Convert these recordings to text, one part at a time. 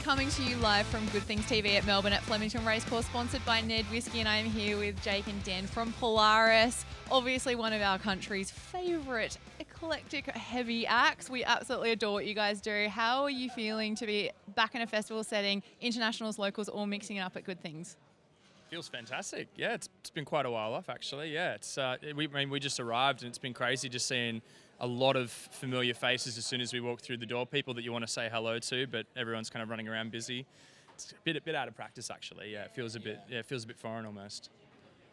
coming to you live from Good Things TV at Melbourne at Flemington Racecourse, sponsored by Ned Whiskey, and I'm here with Jake and Den from Polaris, obviously one of our country's favourite eclectic heavy acts. We absolutely adore what you guys do. How are you feeling to be back in a festival setting, internationals, locals, all mixing it up at Good Things? Feels fantastic. Yeah, it's been quite a while off actually. Yeah, we just arrived and it's been crazy just seeing a lot of familiar faces as soon as we walk through the door. People that you want to say hello to, but everyone's kind of running around busy. It's a bit out of practice actually. Yeah, it feels a bit foreign almost.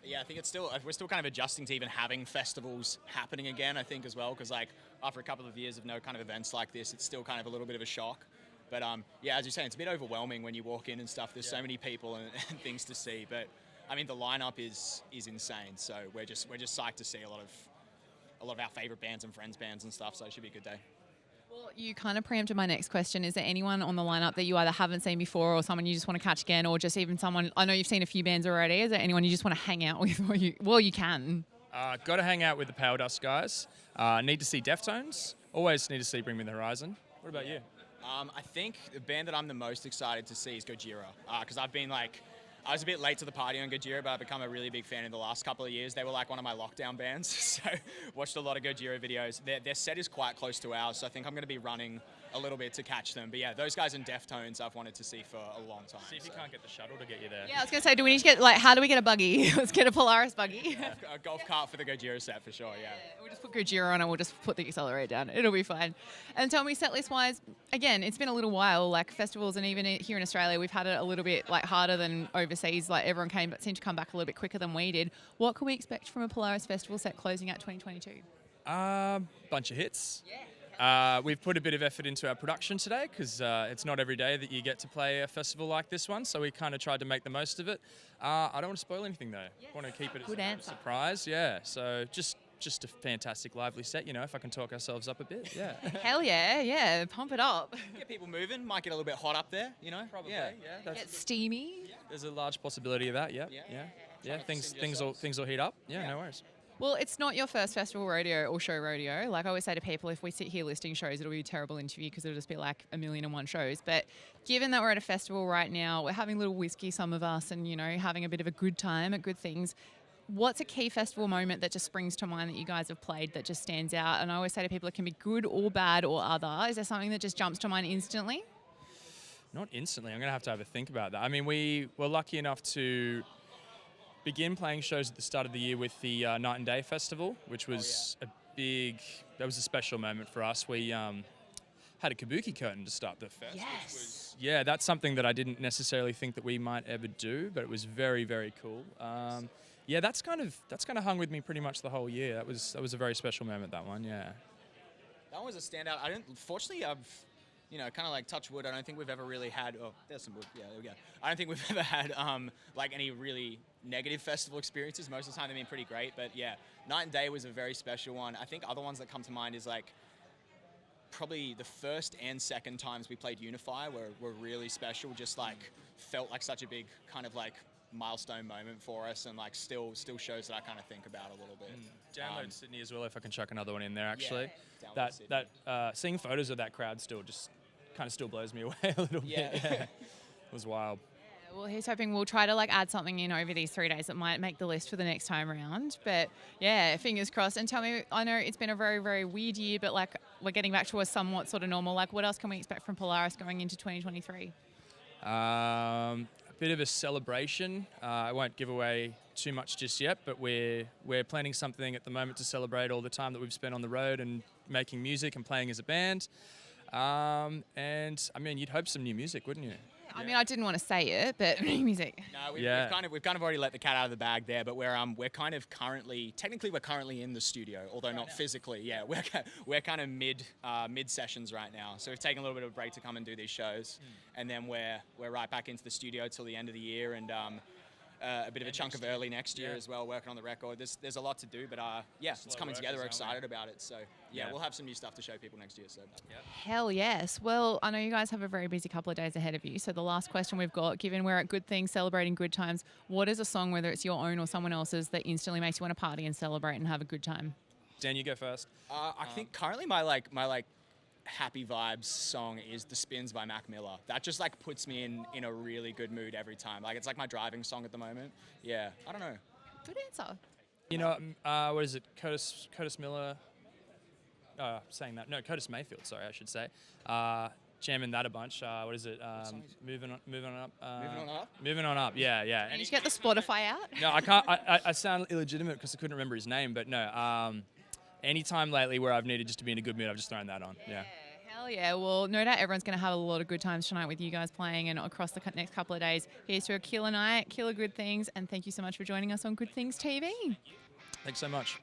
Yeah, I think we're still kind of adjusting to even having festivals happening again, I think, as well, because like after a couple of years of no kind of events like this, it's still kind of a little bit of a shock. But yeah, as you're saying, it's a bit overwhelming when you walk in and stuff. There's so many people and things to see. But I mean, the lineup is insane. So we're just psyched to see a lot of our favorite bands and friends bands and stuff. So it should be a good day. Well, you kind of preempted my next question. Is there anyone on the lineup that you either haven't seen before or someone you just want to catch again, or just even someone, I know you've seen a few bands already. Is there anyone you just want to hang out with? You can. Got to hang out with the Power Dust guys. Need to see Deftones. Always need to see Bring Me the Horizon. What about you? I think the band that I'm the most excited to see is Gojira, because I was a bit late to the party on Gojira, but I've become a really big fan in the last couple of years. They were like one of my lockdown bands, so watched a lot of Gojira videos. Their set is quite close to ours, so I think I'm going to be running a little bit to catch them. But yeah, those guys in Deftones I've wanted to see for a long time. See if you can't get the shuttle to get you there. Yeah, I was going to say, do we need to get, how do we get a buggy? Let's get a Polaris buggy. A golf cart for the Gojira set for sure, yeah. We'll just put Gojira on and we'll just put the accelerator down. It'll be fine. And tell me, setlist-wise, again, it's been a little while, like festivals, and even here in Australia, we've had it a little bit harder than overseas. Like everyone seemed to come back a little bit quicker than we did. What can we expect from a Polaris festival set closing out 2022? Bunch of hits. Yeah. We've put a bit of effort into our production today because it's not every day that you get to play a festival like this one, so we kind of tried to make the most of it. I don't want to spoil anything though. I want to keep it as a surprise. Yeah, so just a fantastic lively set, if I can talk ourselves up a bit. Yeah. Hell yeah, pump it up. Get people moving, might get a little bit hot up there, Probably. Yeah. Get steamy. There's a large possibility of that. Yeah. Things will heat up. Yeah, no worries. Well, it's not your first festival rodeo or show rodeo. Like I always say to people, if we sit here listing shows, it'll be a terrible interview because it'll just be like 1,000,001 shows. But given that we're at a festival right now, we're having a little whiskey, some of us, and, having a bit of a good time at Good Things. What's a key festival moment that just springs to mind that you guys have played that just stands out? And I always say to people, it can be good or bad or other. Is there something that just jumps to mind instantly? Not instantly. I'm going to have a think about that. I mean, we were lucky enough to begin playing shows at the start of the year with the Night and Day Festival, which was that was a special moment for us. We had a kabuki curtain to start the fest. Yes. That's something that I didn't necessarily think that we might ever do, but it was very, very cool. That's kind of hung with me pretty much the whole year. That was a very special moment, that one, yeah. That one was a standout. Fortunately, kind of like touch wood, I don't think we've ever really had, there's some wood, yeah, there we go. I don't think we've ever had any really negative festival experiences. Most of the time they've been pretty great, but yeah, Night and Day was a very special one. I think other ones that come to mind is probably the first and second times we played Unify were really special, just felt like such a big kind of milestone moment for us, and still shows that I kind of think about a little bit. Download Sydney as well, if I can chuck another one in there actually. Yeah, that seeing photos of that crowd still blows me away a little bit. Yeah. It was wild. Well, he's hoping we'll try to add something in over these 3 days that might make the list for the next time around. But yeah, fingers crossed. And tell me, I know it's been a very, very weird year, but we're getting back to a somewhat sort of normal. What else can we expect from Polaris going into 2023? A bit of a celebration. I won't give away too much just yet, but we're planning something at the moment to celebrate all the time that we've spent on the road and making music and playing as a band. And I mean, you'd hope some new music, wouldn't you? I mean, I didn't want to say it, but music. No, we've kind of already let the cat out of the bag there, but we're kind of currently in the studio, although not physically. Yeah, we're kind of mid sessions right now, so we've taken a little bit of a break to come and do these shows, and then we're right back into the studio till the end of the year, and a bit of a chunk of early next year as well, working on the record. There's a lot to do, but it's coming together. We're excited about it. So we'll have some new stuff to show people next year. So Hell yes. Well, I know you guys have a very busy couple of days ahead of you. So the last question we've got, given we're at Good Things, celebrating good times, what is a song, whether it's your own or someone else's, that instantly makes you want to party and celebrate and have a good time? Dan, you go first. I think currently my happy vibes song is The Spins by Mac Miller. That just like puts me in a really good mood every time. Like it's like my driving song at the moment. Yeah, I don't know. Good answer. You know, what is it? Curtis Miller. Saying that. No, Curtis Mayfield. Sorry, I should say. Jamming that a bunch. What is it? Moving on up. Moving on up? Moving on up. Yeah, yeah. And you get the Spotify out. No, I can't. I sound illegitimate because I couldn't remember his name. But no. Anytime lately where I've needed just to be in a good mood, I've just thrown that on. Yeah. Hell yeah. Well, no doubt everyone's going to have a lot of good times tonight with you guys playing and across the next couple of days. Here's to a killer night, killer good things, and thank you so much for joining us on Good Things TV. Thanks so much.